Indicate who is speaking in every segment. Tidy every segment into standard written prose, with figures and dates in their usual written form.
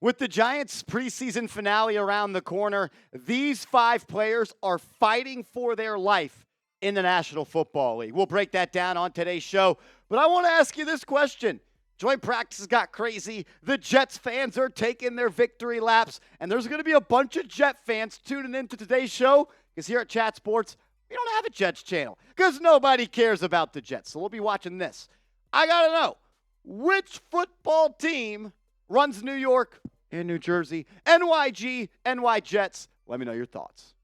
Speaker 1: With the Giants' preseason finale around the corner, these 5 players are fighting for their life in the National Football League. We'll break that down on today's show, but I want to ask you this question. Joint practices got crazy. The Jets fans are taking their victory laps, and there's going to be a bunch of Jet fans tuning into today's show because here at Chat Sports, we don't have a Jets channel because nobody cares about the Jets. So we'll be watching this. I got to know, which football team runs New York and New Jersey? NYG, NY Jets. Let me know your thoughts.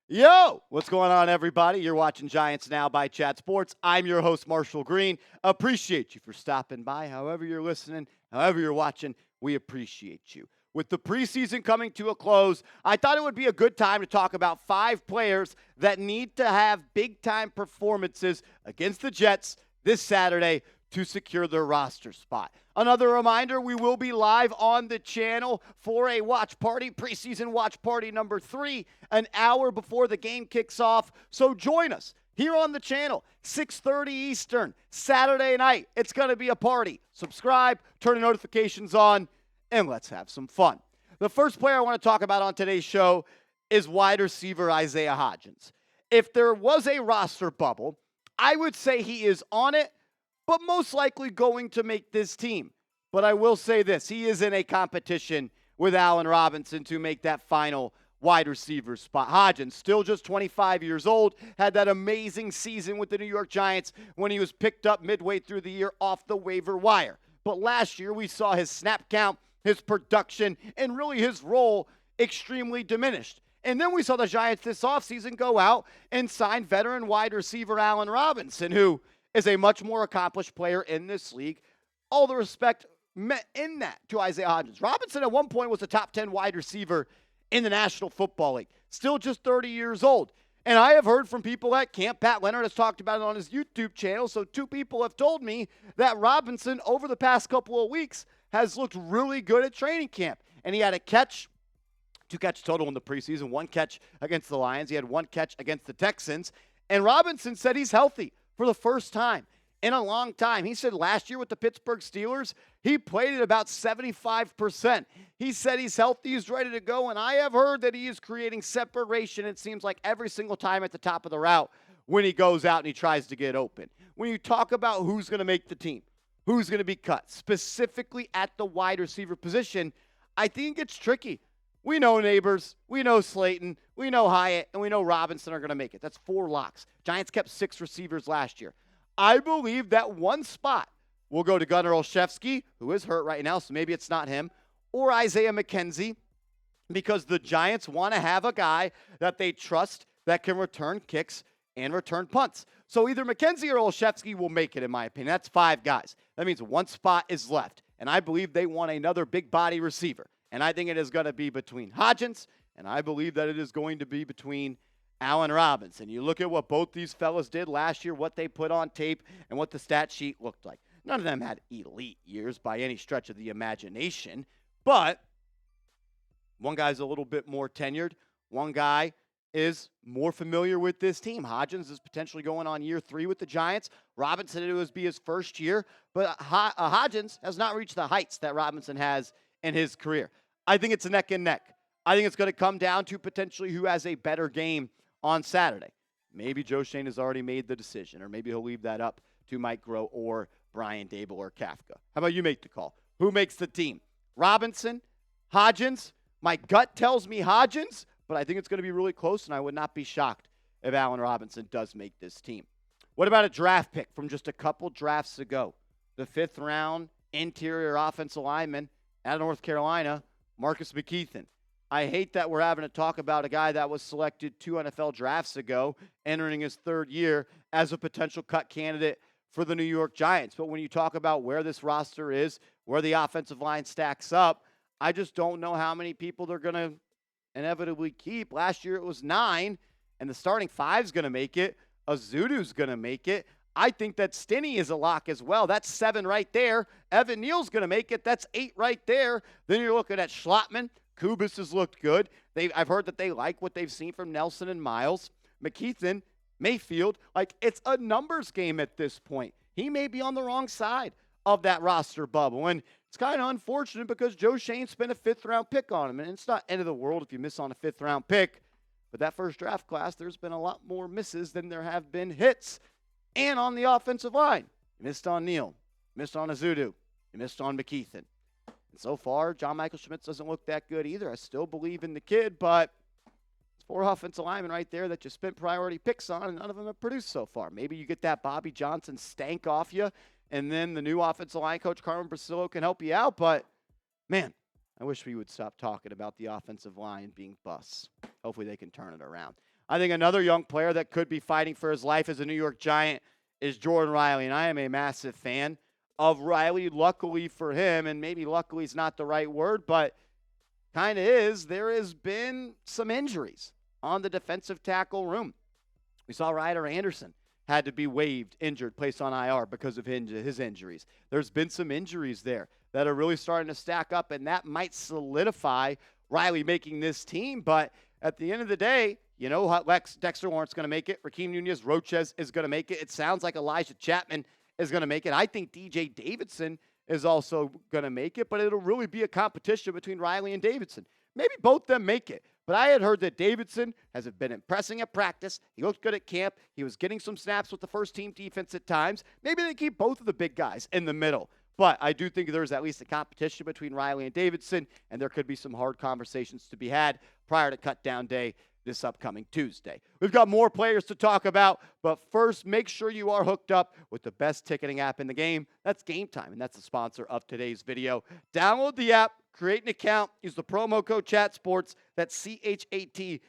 Speaker 1: Yo, what's going on, everybody? You're watching Giants Now by Chat Sports. I'm your host, Marshall Green. Appreciate you for stopping by. However you're listening, however you're watching, we appreciate you. With the preseason coming to a close, I thought it would be a good time to talk about 5 players that need to have big-time performances against the Jets this Saturday to secure their roster spot. Another reminder, we will be live on the channel for a watch party, preseason watch party number 3, an hour before the game kicks off. So join us here on the channel, 6:30 Eastern, Saturday night. It's going to be a party. Subscribe, turn the notifications on, and let's have some fun. The first player I want to talk about on today's show is wide receiver Isaiah Hodgins. If there was a roster bubble, I would say he is on it, but most likely going to make this team. But I will say this, he is in a competition with Allen Robinson to make that final wide receiver spot. Hodgins, still just 25 years old, had that amazing season with the New York Giants when he was picked up midway through the year off the waiver wire. But last year we saw his snap count, his production, and really his role extremely diminished. And then we saw the Giants this offseason go out and sign veteran wide receiver Allen Robinson, who is a much more accomplished player in this league. All the respect in that to Isaiah Hodgins. Robinson at one point was a top 10 wide receiver in the National Football League. Still just 30 years old. And I have heard from people at camp, Pat Leonard has talked about it on his YouTube channel, so 2 people have told me that Robinson over the past couple of weeks has looked really good at training camp. And he had a catch, 2 catches total in the preseason, 1 catch against the Lions. He had 1 catch against the Texans. And Robinson said he's healthy for the first time in a long time. He said last year with the Pittsburgh Steelers, he played at about 75%. He said he's healthy, he's ready to go, and I have heard that he is creating separation, it seems like, every single time at the top of the route when he goes out and he tries to get open. When you talk about who's going to make the team, who's going to be cut, specifically at the wide receiver position, I think it's tricky. We know Neighbors, we know Slayton, we know Hyatt, and we know Robinson are going to make it. That's 4 locks. Giants kept 6 receivers last year. I believe that one spot will go to Gunnar Olszewski, who is hurt right now, so maybe it's not him, or Isaiah McKenzie, because the Giants want to have a guy that they trust that can return kicks and return punts. So either McKenzie or Olszewski will make it, in my opinion. That's 5 guys. That means one spot is left, and I believe they want another big body receiver. And I think it is going to be between Hodgins, and I believe that it is going to be between Allen Robinson. You look at what both these fellas did last year, what they put on tape, and what the stat sheet looked like. None of them had elite years by any stretch of the imagination, but one guy's a little bit more tenured. One guy is more familiar with this team. Hodgins is potentially going on year 3 with the Giants. Robinson, it would be his first year, but Hodgins has not reached the heights that Robinson has in his career. I think it's a neck and neck. I think it's going to come down to potentially who has a better game on Saturday. Maybe Joe Schoen has already made the decision, or maybe he'll leave that up to Mike Groh or Brian Daboll or Kafka. How about you make the call? Who makes the team? Robinson? Hodgins? My gut tells me Hodgins, but I think it's going to be really close, and I would not be shocked if Allen Robinson does make this team. What about a draft pick from just a couple drafts ago? The 5th round interior offensive lineman out of North Carolina, Marcus McKethan. I hate that we're having to talk about a guy that was selected 2 NFL drafts ago, entering his 3rd year as a potential cut candidate for the New York Giants. But when you talk about where this roster is, where the offensive line stacks up, I just don't know how many people they're going to inevitably keep. Last year it was 9, and the starting 5's going to make it. Azudu's going to make it. I think that Stinney is a lock as well. That's 7 right there. Evan Neal's going to make it. That's 8 right there. Then you're looking at Schlottman. Kubis has looked good. I've heard that they like what they've seen from Nelson and Miles. McKethan Mayfield, like it's a numbers game at this point. He may be on the wrong side of that roster bubble. And it's kind of unfortunate because Joe Schoen spent a 5th-round pick on him. And it's not end of the world if you miss on a 5th-round pick. But that first draft class, there's been a lot more misses than there have been hits. And on the offensive line, you missed on Neal, missed on Azudu, you missed on McKethan. And so far, John Michael Schmitz doesn't look that good either. I still believe in the kid, but it's 4 offensive linemen right there that you spent priority picks on, and none of them have produced so far. Maybe you get that Bobby Johnson stank off you, and then the new offensive line coach, Carmen Brasillo, can help you out. But, man, I wish we would stop talking about the offensive line being busts. Hopefully they can turn it around. I think another young player that could be fighting for his life as a New York Giant is Jordon Riley, and I am a massive fan of Riley. Luckily for him, and maybe luckily is not the right word, but kind of is, there has been some injuries on the defensive tackle room. We saw Ryder Anderson had to be waived, injured, placed on IR because of his injuries. There's been some injuries there that are really starting to stack up, and that might solidify Riley making this team. But at the end of the day, you know how Dexter Lawrence going to make it. Raheem Nunez-Roches is going to make it. It sounds like Elijah Chapman is going to make it. I think DJ Davidson is also going to make it, but it'll really be a competition between Riley and Davidson. Maybe both of them make it. But I had heard that Davidson has been impressing at practice. He looked good at camp. He was getting some snaps with the first-team defense at times. Maybe they keep both of the big guys in the middle. But I do think there's at least a competition between Riley and Davidson, and there could be some hard conversations to be had prior to cut-down day this upcoming Tuesday. We've got more players to talk about, but first, make sure you are hooked up with the best ticketing app in the game. That's GameTime, and that's the sponsor of today's video. Download the app, create an account, use the promo code CHATSPORTS, that's CHATSPORTS,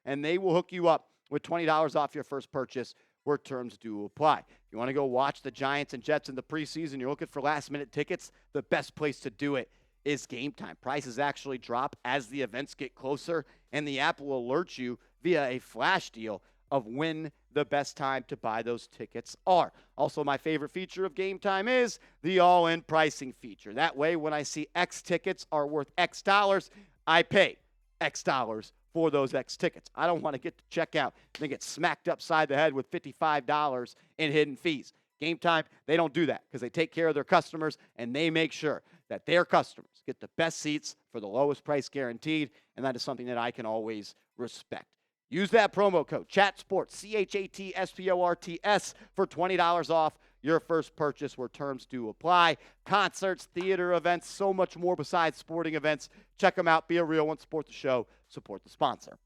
Speaker 1: and they will hook you up with $20 off your first purchase where terms do apply. If you want to go watch the Giants and Jets in the preseason, you're looking for last-minute tickets, the best place to do it is GameTime. Prices actually drop as the events get closer, and the app will alert you via a flash deal of when the best time to buy those tickets are. Also, my favorite feature of GameTime is the all-in pricing feature. That way, when I see X tickets are worth X dollars, I pay X dollars for those X tickets. I don't want to get to checkout and then get smacked upside the head with $55 in hidden fees. GameTime, they don't do that because they take care of their customers, and they make sure that their customers get the best seats for the lowest price guaranteed, and that is something that I can always respect. Use that promo code CHATSPORTS, CHATSPORTS, for $20 off your first purchase where terms do apply. Concerts, theater events, so much more besides sporting events. Check them out. Be a real one. Support the show. Support the sponsor.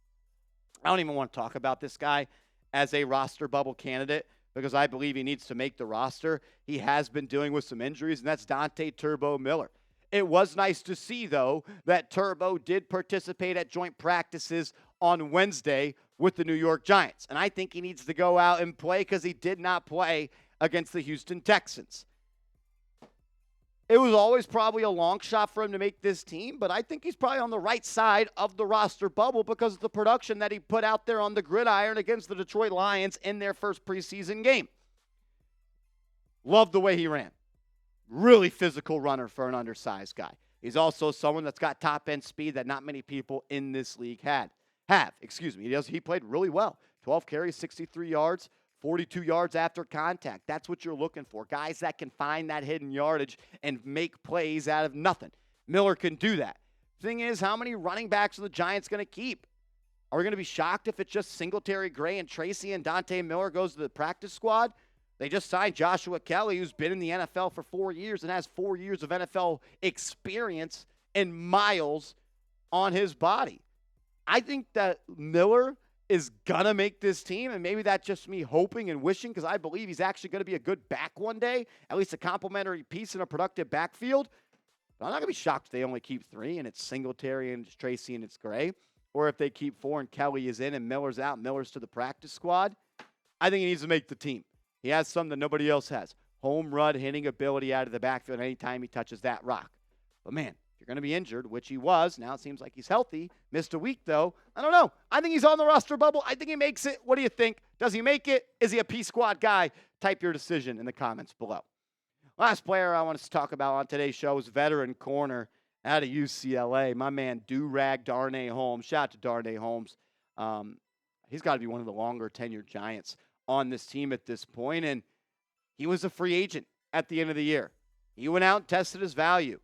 Speaker 1: I don't even want to talk about this guy as a roster bubble candidate because I believe he needs to make the roster. He has been dealing with some injuries, and that's Dante Turbo Miller. It was nice to see, though, that Turbo did participate at joint practices on Wednesday with the New York Giants. And I think he needs to go out and play because he did not play against the Houston Texans. It was always probably a long shot for him to make this team, but I think he's probably on the right side of the roster bubble because of the production that he put out there on the gridiron against the Detroit Lions in their first preseason game. Loved the way he ran. Really physical runner for an undersized guy. He's also someone that's got top-end speed that not many people in this league have. He played really well. 12 carries, 63 yards, 42 yards after contact. That's what you're looking for. Guys that can find that hidden yardage and make plays out of nothing. Miller can do that. Thing is, how many running backs are the Giants going to keep? Are we going to be shocked if it's just Singletary, Gray, and Tracy and Dante Miller goes to the practice squad? They just signed Joshua Kelly, who's been in the NFL for 4 years and has 4 years of NFL experience and miles on his body. I think that Miller is going to make this team, and maybe that's just me hoping and wishing because I believe he's actually going to be a good back one day, at least a complimentary piece in a productive backfield. But I'm not going to be shocked if they only keep 3 and it's Singletary and it's Tracy and it's Gray, or if they keep 4 and Kelly is in and Miller's out, Miller's to the practice squad. I think he needs to make the team. He has something that nobody else has. Home run hitting ability out of the backfield anytime he touches that rock. But, man, if you're going to be injured, which he was, now it seems like he's healthy. Missed a week, though. I don't know. I think he's on the roster bubble. I think he makes it. What do you think? Does he make it? Is he a P-squad guy? Type your decision in the comments below. Last player I want us to talk about on today's show is veteran corner out of UCLA. My man, Cager and Darnay Holmes. Shout out to Darnay Holmes. I he's got to be one of the longer tenured Giants on this team at this point. And he was a free agent at the end of the year. He went out and tested his value.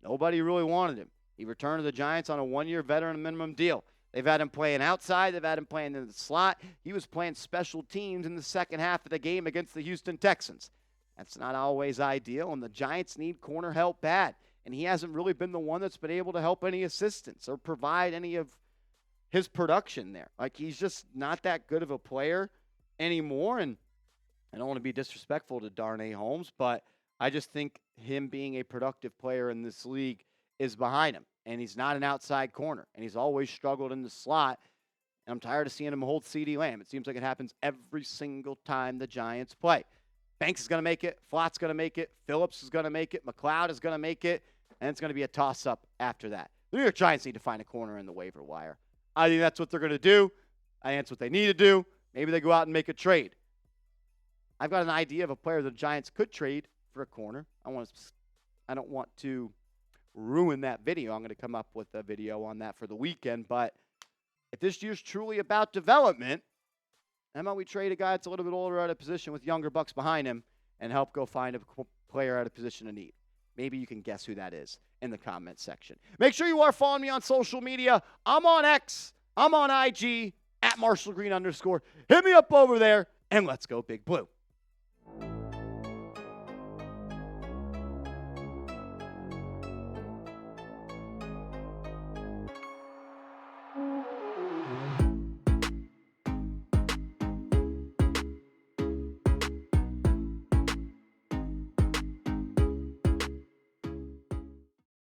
Speaker 1: Nobody really wanted him. He returned to the Giants on a 1-year veteran minimum deal. They've had him playing outside. They've had him playing in the slot. He was playing special teams in the second half of the game against the Houston Texans. That's not always ideal, and the Giants need corner help bad. And he hasn't really been the one that's been able to help any assistance or provide any of his production there. Like, he's just not that good of a player anymore. And I don't want to be disrespectful to Darnay Holmes, but I just think him being a productive player in this league is behind him. And he's not an outside corner. And he's always struggled in the slot. And I'm tired of seeing him hold CeeDee Lamb. It seems like it happens every single time the Giants play. Banks is going to make it. Flott's going to make it. Phillips is going to make it. McLeod is going to make it. And it's going to be a toss-up after that. The New York Giants need to find a corner in the waiver wire. I think that's what they're going to do. I think that's what they need to do. Maybe they go out and make a trade. I've got an idea of a player the Giants could trade for a corner. I don't want to ruin that video. I'm going to come up with a video on that for the weekend. But if this year's truly about development, how about we trade a guy that's a little bit older out of position with younger bucks behind him and help go find a player out of position of need? Maybe you can guess who that is in the comment section. Make sure you are following me on social media. I'm on X. I'm on IG, @MarshallGreen_. Hit me up over there, and let's go Big Blue.